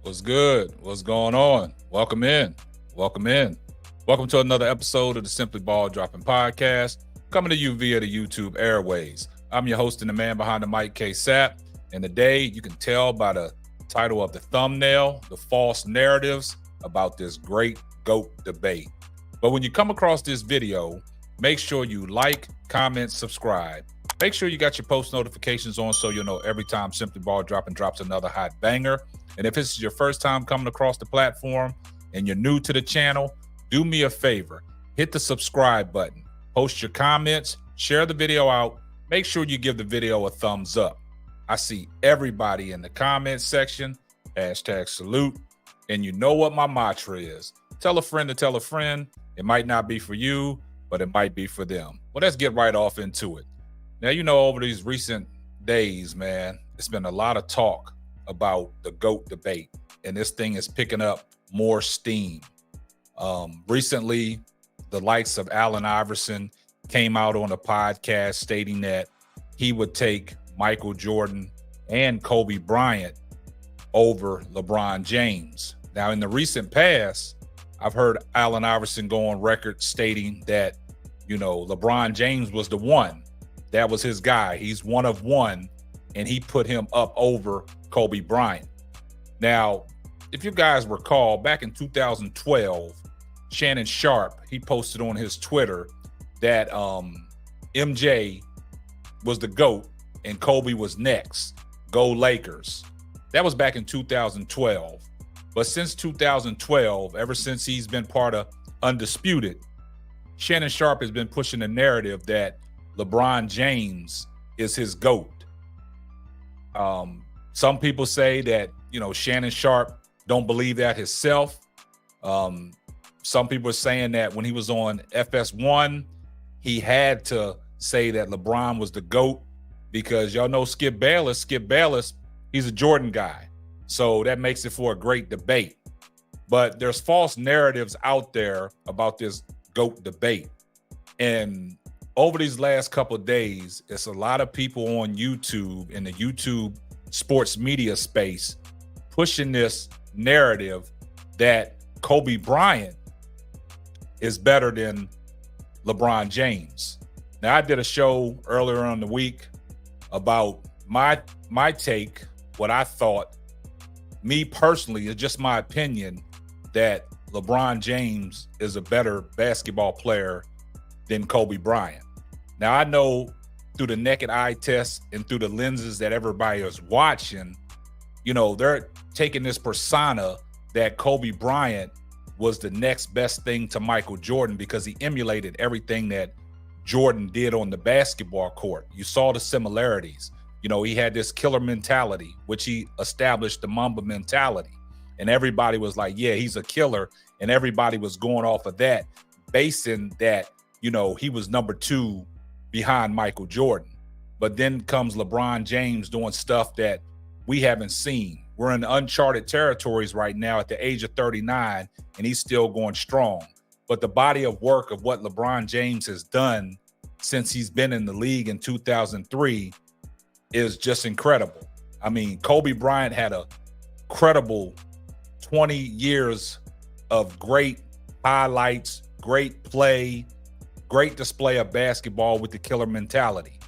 What's good? What's going on? Welcome in. Welcome in. Welcome to another episode of the Simply Ball Dropping Podcast, coming to you via the YouTube airways. I'm your host and the man behind the mic, K Sap. And today, you can tell by the title of the thumbnail, the false narratives about this great GOAT debate. But when you come across this video, make sure you like, comment, subscribe. Make sure you got your post notifications on so you'll know every time Simply Ball Dropping drops another hot banger. And if this is your first time coming across the platform and you're new to the channel, do me a favor, hit the subscribe button, post your comments, share the video out, make sure you give the video a thumbs up. I see everybody in the comments section, #salute, and you know what my mantra is. Tell a friend to tell a friend. It might not be for you, but it might be for them. Well, let's get right off into it. Now, over these recent days, man, it's been a lot of talk about the GOAT debate, and this thing is picking up more steam. Recently, the likes of Allen Iverson came out on a podcast stating that he would take Michael Jordan and Kobe Bryant over LeBron James. Now, in the recent past, I've heard Allen Iverson go on record stating that, LeBron James was the one. That was his guy. He's one of one, and he put him up over Kobe Bryant. Now, if you guys recall, back in 2012, Shannon Sharpe, he posted on his Twitter that MJ was the GOAT and Kobe was next. Go Lakers. That was back in 2012. But since 2012, ever since he's been part of Undisputed, Shannon Sharpe has been pushing the narrative that LeBron James is his GOAT. Some people say that, Shannon Sharpe don't believe that himself. Some people are saying that when he was on FS1, he had to say that LeBron was the GOAT because y'all know Skip Bayless, he's a Jordan guy. So that makes it for a great debate. But there's false narratives out there about this GOAT debate. And over these last couple of days, it's a lot of people on YouTube in the YouTube sports media space pushing this narrative that Kobe Bryant is better than LeBron James. Now, I did a show earlier on the week about my take, what I thought. Me personally, it's just my opinion that LeBron James is a better basketball player than Kobe Bryant. Now, I know through the naked eye test and through the lenses that everybody is watching, they're taking this persona that Kobe Bryant was the next best thing to Michael Jordan because he emulated everything that Jordan did on the basketball court. You saw the similarities. He had this killer mentality, which he established the Mamba mentality. And everybody was like, yeah, he's a killer. And everybody was going off of that, basing that, he was number two behind Michael Jordan. But then comes LeBron James doing stuff that we haven't seen. We're in uncharted territories right now at the age of 39, and he's still going strong. But the body of work of what LeBron James has done since he's been in the league in 2003 is just incredible. I mean, Kobe Bryant had a credible 20 years of great highlights, great play, great display of basketball with the killer mentality.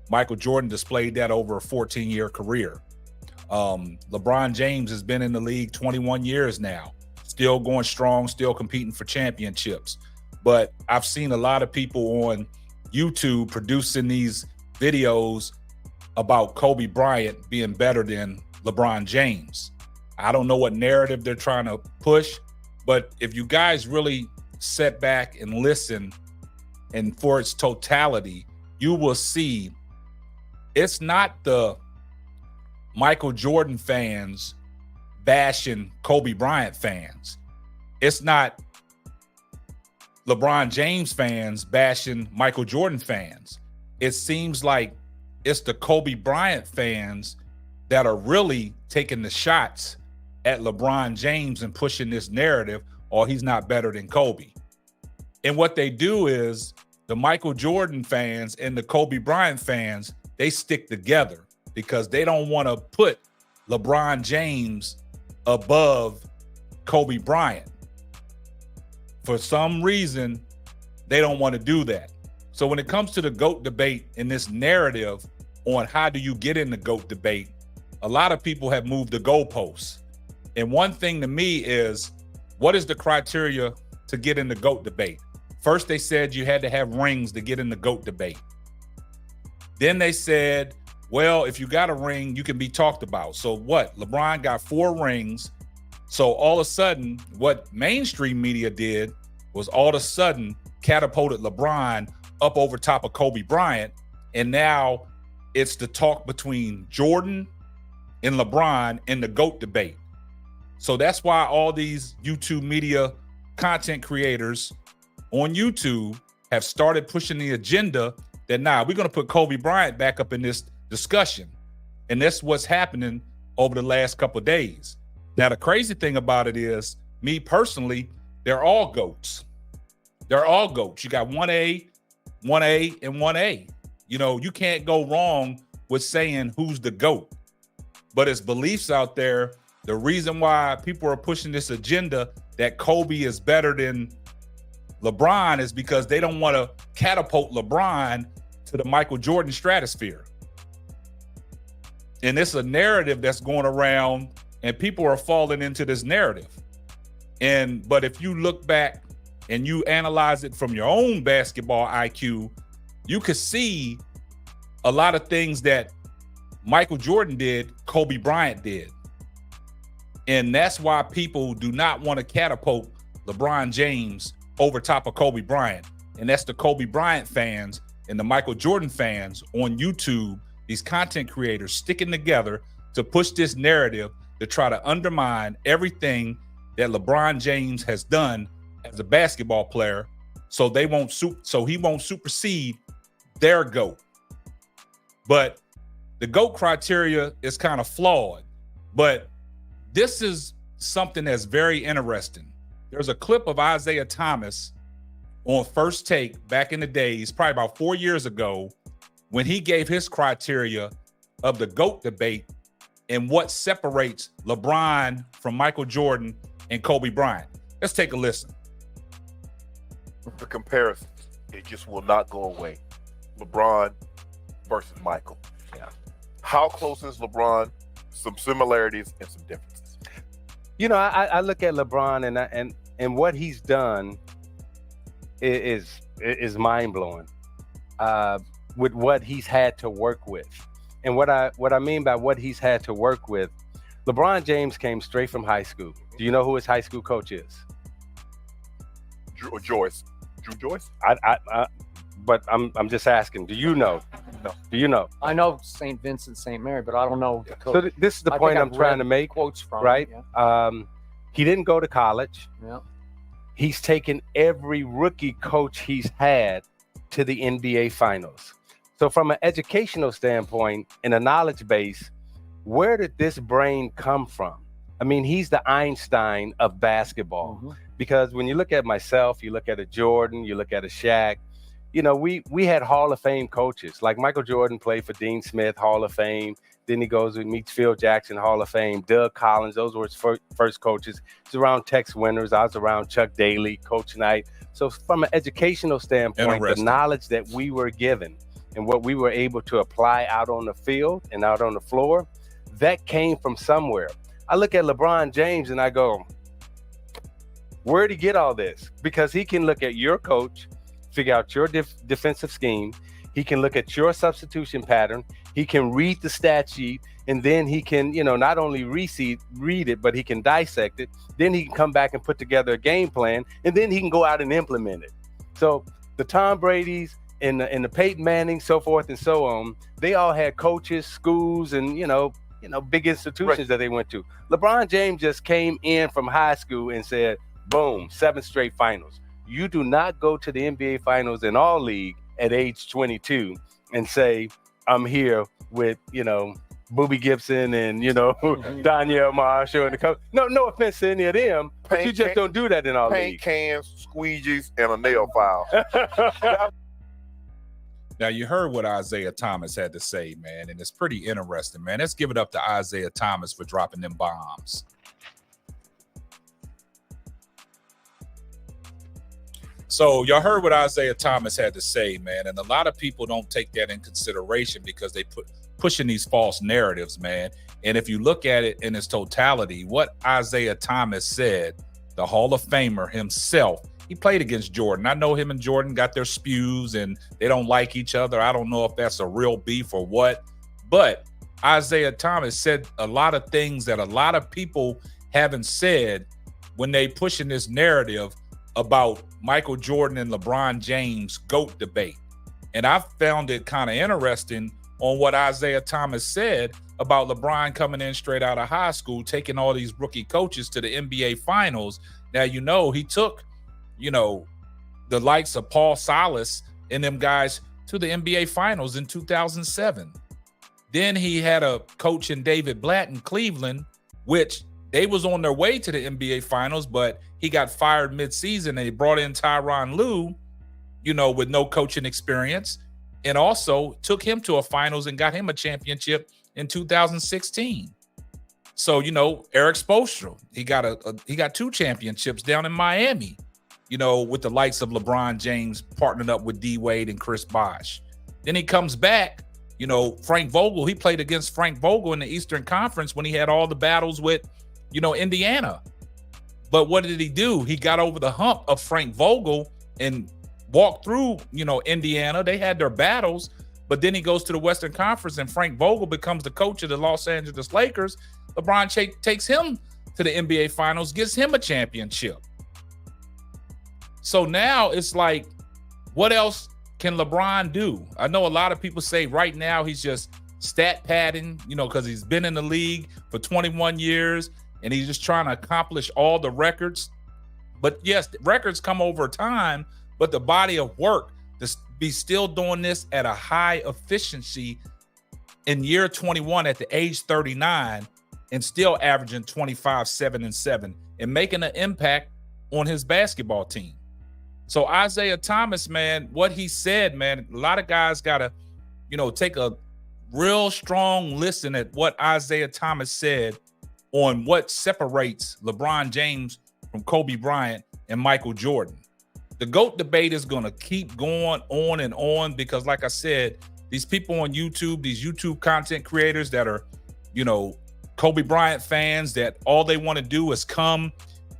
Michael Jordan displayed that over a 14-year career. LeBron James has been in the league 21 years now, still going strong, still competing for championships. But I've seen a lot of people on YouTube producing these videos about Kobe Bryant being better than LeBron James. I don't know what narrative they're trying to push, but if you guys really sit back and listen, and for its totality, you will see it's not the Michael Jordan fans bashing Kobe Bryant fans. It's not LeBron James fans bashing Michael Jordan fans. It seems like it's the Kobe Bryant fans that are really taking the shots at LeBron James and pushing this narrative, or he's not better than Kobe. And what they do is the Michael Jordan fans and the Kobe Bryant fans, they stick together because they don't want to put LeBron James above Kobe Bryant. For some reason, they don't want to do that. So when it comes to the GOAT debate and this narrative on how do you get in the GOAT debate, a lot of people have moved the goalposts. And one thing to me is, what is the criteria to get in the GOAT debate? First, they said you had to have rings to get in the GOAT debate. Then they said, well, if you got a ring, you can be talked about. So what? LeBron got 4 rings. So all of a sudden, what mainstream media did was all of a sudden catapulted LeBron up over top of Kobe Bryant. And now it's the talk between Jordan and LeBron in the GOAT debate. So that's why all these YouTube media content creators on YouTube have started pushing the agenda that we're going to put Kobe Bryant back up in this discussion. And that's what's happening over the last couple of days. Now, the crazy thing about it is, me personally, they're all GOATs. They're all GOATs. You got 1A, 1A, and 1A. You know, you can't go wrong with saying who's the GOAT. But it's beliefs out there. The reason why people are pushing this agenda that Kobe is better than LeBron is because they don't want to catapult LeBron to the Michael Jordan stratosphere. And it's a narrative that's going around, and people are falling into this narrative. But if you look back and you analyze it from your own basketball IQ, you could see a lot of things that Michael Jordan did, Kobe Bryant did. And that's why people do not want to catapult LeBron James over top of Kobe Bryant. And that's the Kobe Bryant fans and the Michael Jordan fans on YouTube, these content creators sticking together to push this narrative to try to undermine everything that LeBron James has done as a basketball player, so he won't supersede their GOAT. But the GOAT criteria is kind of flawed. But this is something that's very interesting. There's a clip of Isaiah Thomas on First Take back in the days, probably about 4 years ago, when he gave his criteria of the GOAT debate and what separates LeBron from Michael Jordan and Kobe Bryant. Let's take a listen. The comparison, it just will not go away. LeBron versus Michael. Yeah. How close is LeBron? Some similarities and some differences. You know, I look at LeBron and what he's done is mind blowing with what he's had to work with. And what I mean by what he's had to work with, LeBron James came straight from high school. Do you know who his high school coach is? Drew Joyce. But I'm just asking. Do you know? No. Do you know? I know St. Vincent, St. Mary, but I don't know the coach. So this is the point I'm trying to make. Quotes from right? Yeah. He didn't go to college. Yeah. He's taken every rookie coach he's had to the NBA Finals. So from an educational standpoint and a knowledge base, where did this brain come from? I mean, he's the Einstein of basketball. Mm-hmm. Because when you look at myself, you look at a Jordan, you look at a Shaq, you know, we had Hall of Fame coaches. Like Michael Jordan played for Dean Smith, Hall of Fame. Then he goes and meets Phil Jackson, Hall of Fame. Doug Collins, those were his first coaches. He's around Tex Winters. I was around Chuck Daly, Coach Knight. So from an educational standpoint, the knowledge that we were given and what we were able to apply out on the field and out on the floor, that came from somewhere. I look at LeBron James and I go, where'd he get all this? Because he can look at your coach, figure out your defensive scheme. He can look at your substitution pattern. He can read the stat sheet, and then he can, you know, not only read it, but he can dissect it. Then he can come back and put together a game plan, and then he can go out and implement it. So the Tom Brady's and the Peyton Manning, so forth and so on, they all had coaches, schools, and you know, big institutions that they went to. LeBron James just came in from high school and said, boom, 7 straight finals. You do not go to the NBA Finals in all league at age 22 and say, I'm here with, you know, Boobie Gibson and, you know, Danielle Marshall and the coach. No offense to any of them, but you just don't do that in all league. Paint cans, squeegees, and a nail file. Now, you heard what Isaiah Thomas had to say, man, and it's pretty interesting, man. Let's give it up to Isaiah Thomas for dropping them bombs. So y'all heard what Isaiah Thomas had to say, man, and a lot of people don't take that in consideration because they pushing these false narratives, man. And if you look at it in its totality, what Isaiah Thomas said, the Hall of Famer himself, he played against Jordan. I know him and Jordan got their spews and they don't like each other. I don't know if that's a real beef or what, but Isaiah Thomas said a lot of things that a lot of people haven't said when they pushing this narrative about Michael Jordan and LeBron James GOAT debate. And I found it kind of interesting on what Isaiah Thomas said about LeBron coming in straight out of high school, taking all these rookie coaches to the NBA Finals. Now, he took, the likes of Paul Silas and them guys to the NBA Finals in 2007. Then he had a coach in David Blatt in Cleveland, which they was on their way to the NBA Finals, but he got fired midseason and they brought in Tyronn Lue, with no coaching experience, and also took him to a finals and got him a championship in 2016. So, Eric Spoelstra, he got 2 championships down in Miami, with the likes of LeBron James partnered up with D Wade and Chris Bosh. Then he comes back, Frank Vogel, he played against Frank Vogel in the Eastern Conference when he had all the battles with, Indiana. But what did he do? He got over the hump of Frank Vogel and walked through, Indiana. They had their battles, but then he goes to the Western Conference and Frank Vogel becomes the coach of the Los Angeles Lakers. LeBron takes him to the NBA Finals, gives him a championship. So now it's like, what else can LeBron do? I know a lot of people say right now he's just stat padding, because he's been in the league for 21 years and he's just trying to accomplish all the records. But yes, records come over time, but the body of work to be still doing this at a high efficiency in year 21 at the age 39 and still averaging 25, 7, and 7 and making an impact on his basketball team. So Isaiah Thomas, man, what he said, man, a lot of guys got to, take a real strong listen at what Isaiah Thomas said on what separates LeBron James from Kobe Bryant and Michael Jordan. The GOAT debate is going to keep going on and on because, like I said, these people on YouTube, these YouTube content creators that are, Kobe Bryant fans that all they want to do is come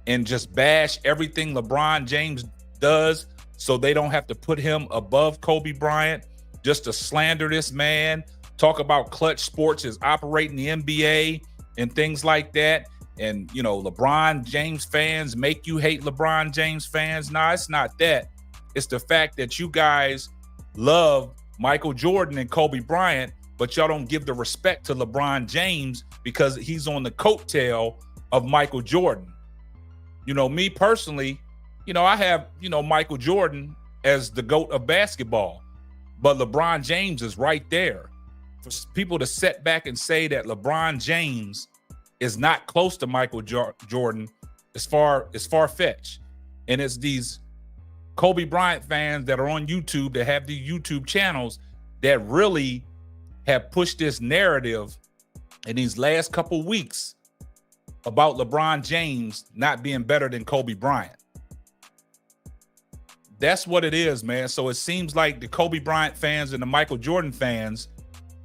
and just bash everything LeBron James does so they don't have to put him above Kobe Bryant, just to slander this man, talk about Clutch Sports is operating the NBA and things like that. And, LeBron James fans make you hate LeBron James fans. Nah, it's not that. It's the fact that you guys love Michael Jordan and Kobe Bryant, but y'all don't give the respect to LeBron James because he's on the coattail of Michael Jordan. Me personally, I have, Michael Jordan as the GOAT of basketball, but LeBron James is right there. For people to sit back and say that LeBron James is not close to Michael Jordan is far-fetched. And it's these Kobe Bryant fans that are on YouTube that have these YouTube channels that really have pushed this narrative in these last couple weeks about LeBron James not being better than Kobe Bryant. That's what it is, man. So it seems like the Kobe Bryant fans and the Michael Jordan fans,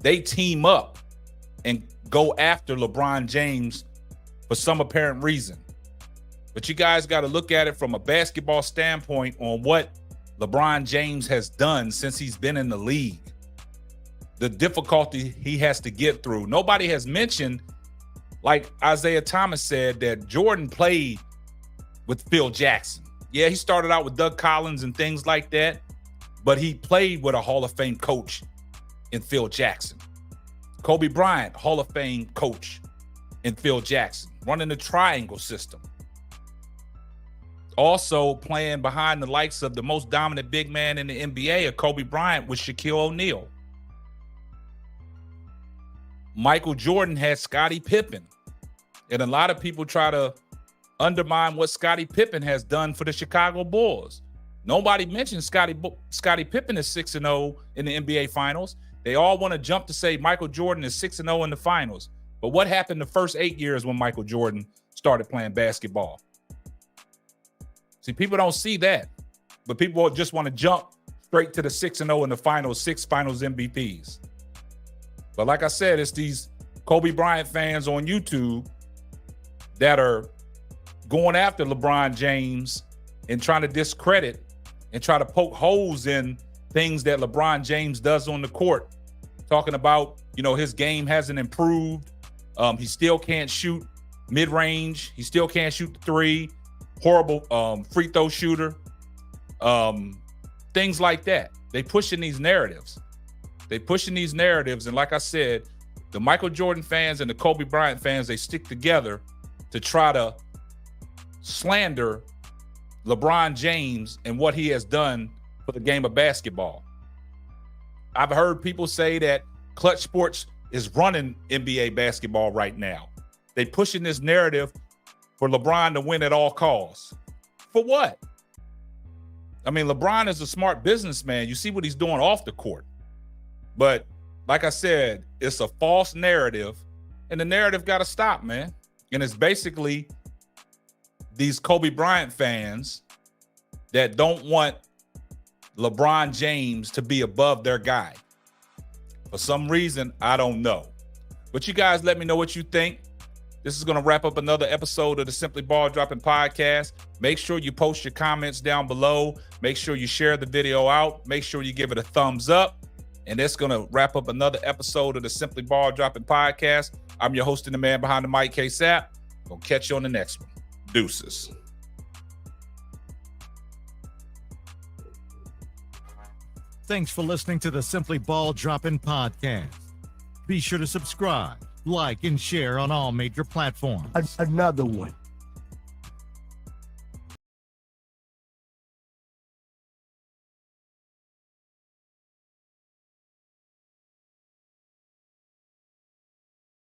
they team up and go after LeBron James for some apparent reason. But you guys got to look at it from a basketball standpoint on what LeBron James has done since he's been in the league. The difficulty he has to get through. Nobody has mentioned, like Isaiah Thomas said, that Jordan played with Phil Jackson. Yeah, he started out with Doug Collins and things like that, but he played with a Hall of Fame coach in Phil Jackson. Kobe Bryant, Hall of Fame coach in Phil Jackson, running the triangle system. Also playing behind the likes of the most dominant big man in the NBA, of Kobe Bryant, with Shaquille O'Neal. Michael Jordan had Scottie Pippen. And a lot of people try to undermine what Scottie Pippen has done for the Chicago Bulls. Nobody mentions Scottie Pippen is 6-0 in the NBA Finals. They all want to jump to say Michael Jordan is 6-0 in the finals. But what happened the first 8 years when Michael Jordan started playing basketball? See, people don't see that. but people just want to jump straight to the 6-0 in the finals, 6 finals MVPs. But like I said, it's these Kobe Bryant fans on YouTube that are going after LeBron James and trying to discredit and try to poke holes in things that LeBron James does on the court. Talking about, his game hasn't improved. He still can't shoot mid-range. He still can't shoot the 3. Horrible free throw shooter. Things like that. They pushing these narratives. And like I said, the Michael Jordan fans and the Kobe Bryant fans, they stick together to try to slander LeBron James and what he has done for the game of basketball. I've heard people say that Clutch Sports is running NBA basketball right now. They pushing this narrative for LeBron to win at all costs. For what? I mean, LeBron is a smart businessman. You see what he's doing off the court. But like I said, it's a false narrative, and the narrative got to stop, man. And it's basically these Kobe Bryant fans that don't want LeBron James to be above their guy. For some reason, I don't know. But you guys let me know what you think. This is going to wrap up another episode of the Simply Ball Dropping Podcast. Make sure you post your comments down below. Make sure you share the video out. Make sure you give it a thumbs up. And that's going to wrap up another episode of the Simply Ball Dropping Podcast. I'm your host and the man behind the mic, K-Sap. Gonna catch you on the next one. Deuces. Thanks for listening to the Simply Ball Dropping Podcast. Be sure to subscribe, like, and share on all major platforms. Another one.